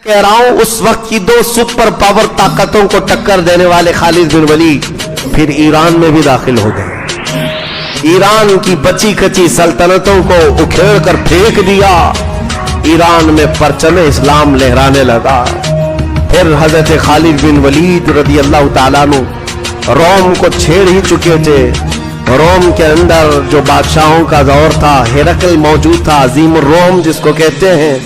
کہہ رہا ہوں اس وقت کی دو سپر پاور طاقتوں کو ٹکر دینے والے خالد بن ولید پھر ایران میں بھی داخل ہو گئے. ایران کی بچی کچی سلطنتوں کو اکھیڑ کر پھینک دیا. ایران میں پرچم اسلام لہرانے لگا. پھر حضرت خالد بن ولید رضی اللہ تعالیٰ عنہ روم کو چھیڑ ہی چکے تھے. روم کے اندر جو بادشاہوں کا دور تھا، ہرقل موجود تھا، عظیم الروم جس کو کہتے ہیں.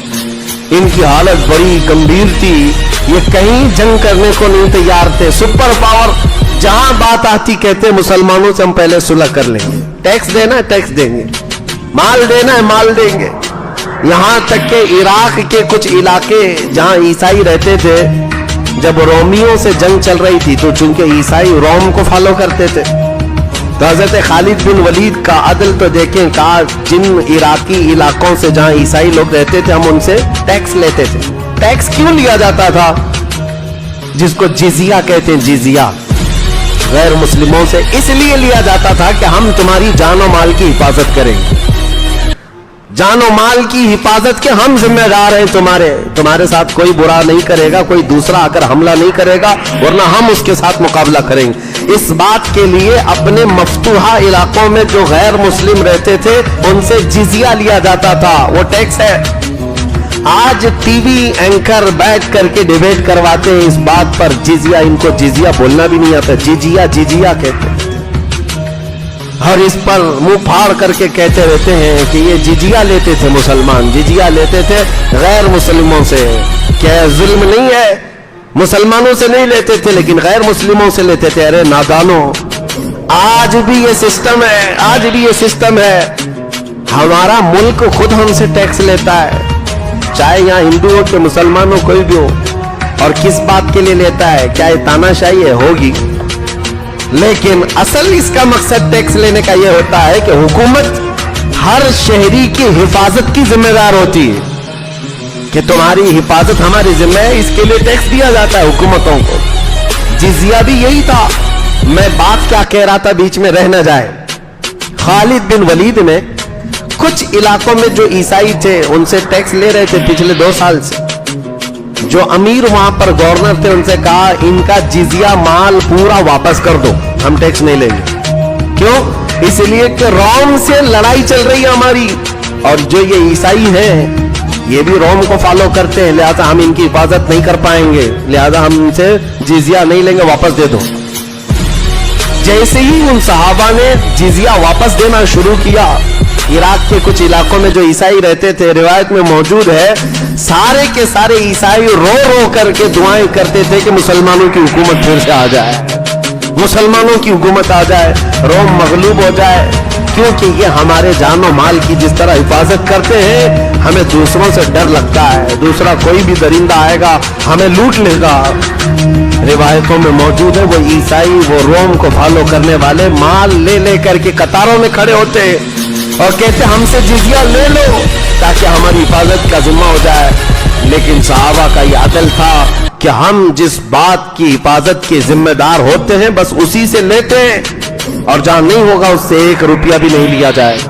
ان کی حالت بڑی گمبھیر تھی. یہ کہیں جنگ کرنے کو نہیں تیار تھے. سپر پاور جہاں بات آتی کہتے مسلمانوں سے ہم پہلے صلح کر لیں گے. ٹیکس دینا ہے ٹیکس دیں گے، مال دینا ہے مال دیں گے. یہاں تک کہ عراق کے کچھ علاقے جہاں عیسائی رہتے تھے، جب رومیوں سے جنگ چل رہی تھی تو چونکہ عیسائی روم کو فالو کرتے تھے تو حضرت خالد بن ولید کا عدل تو دیکھیں. کہا جن عراقی علاقوں سے جہاں عیسائی لوگ رہتے تھے ہم ان سے ٹیکس لیتے تھے. ٹیکس کیوں لیا جاتا تھا؟ جس کو جزیہ کہتے ہیں. جزیہ غیر مسلموں سے اس لیے لیا جاتا تھا کہ ہم تمہاری جان و مال کی حفاظت کریں گے. جان و مال کی حفاظت کے ہم ذمہ دار ہیں. تمہارے ساتھ کوئی برا نہیں کرے گا، کوئی دوسرا آ کر حملہ نہیں کرے گا، ورنہ ہم اس کے ساتھ مقابلہ کریں گے. اس بات کے لیے اپنے مفتوحہ علاقوں میں جو غیر مسلم رہتے تھے ان سے جزیہ لیا جاتا تھا. وہ ٹیکس ہے. آج ٹی وی اینکر بیٹھ کر کے ڈیبیٹ کرواتے ہیں اس بات پر. جزیہ، ان کو جزیہ بولنا بھی نہیں آتا، جزیہ کہتے ہیں. اور اس پر منہ پھاڑ کر کے کہتے رہتے ہیں کہ یہ جزیہ لیتے تھے مسلمان، جزیہ لیتے تھے غیر مسلموں سے. کیا ظلم نہیں ہے؟ مسلمانوں سے نہیں لیتے تھے لیکن غیر مسلموں سے لیتے تھے. ارے نادانوں، آج بھی یہ سسٹم ہے، آج بھی یہ سسٹم ہے. ہمارا ملک خود ہم سے ٹیکس لیتا ہے، چاہے یہاں ہندو ہو کہ مسلمان ہو، کوئی بھی ہو. اور کس بات کے لیے لیتا ہے؟ کیا یہ تانا شاہی ہے؟ ہوگی. لیکن اصل اس کا مقصد ٹیکس لینے کا یہ ہوتا ہے کہ حکومت ہر شہری کی حفاظت کی ذمہ دار ہوتی ہے کہ تمہاری حفاظت ہماری ذمہ ہے. اس کے لیے ٹیکس دیا جاتا ہے حکومتوں کو. جزیہ بھی یہی تھا. میں بات کیا کہہ رہا تھا بیچ میں رہ نہ جائے. خالد بن ولید نے کچھ علاقوں میں جو عیسائی تھے ان سے ٹیکس لے رہے تھے پچھلے 2 سال سے. جو امیر وہاں پر گورنر تھے ان سے کہا ان کا جزیہ مال پورا واپس کر دو، ہم ٹیکس نہیں لیں گے. کیوں؟ اس لیے کہ روم سے لڑائی چل رہی ہے ہماری، اور جو یہ عیسائی ہیں یہ بھی روم کو فالو کرتے ہیں، لہذا ہم ان کی حفاظت نہیں کر پائیں گے، لہذا ہم ان سے جزیہ نہیں لیں گے، واپس دے دو. جیسے ہی ان صحابہ نے جزیہ واپس دینا شروع کیا، عراق کے کچھ علاقوں میں جو عیسائی رہتے تھے، روایت میں موجود ہے سارے کے سارے عیسائی رو رو کر کے دعائیں کرتے تھے کہ مسلمانوں کی حکومت پھر سے آ جائے، مسلمانوں کی حکومت آ جائے، روم مغلوب ہو جائے. کیونکہ یہ ہمارے جان و مال کی جس طرح حفاظت کرتے ہیں، ہمیں دوسروں سے ڈر لگتا ہے، دوسرا کوئی بھی درندہ آئے گا ہمیں لوٹ لے گا. روایتوں میں موجود ہے وہ عیسائی، وہ روم کو فالو کرنے والے مال لے لے کر کے قطاروں میں کھڑے ہوتے اور کہتے ہم سے جزیہ لے لو تاکہ ہماری حفاظت کا ذمہ ہو جائے. لیکن صحابہ کا یہ عدل تھا کہ ہم جس بات کی حفاظت کے ذمہ دار ہوتے ہیں بس اسی سے لیتے ہیں، اور جہاں نہیں ہوگا اس سے 1 روپیہ بھی نہیں لیا جائے گا.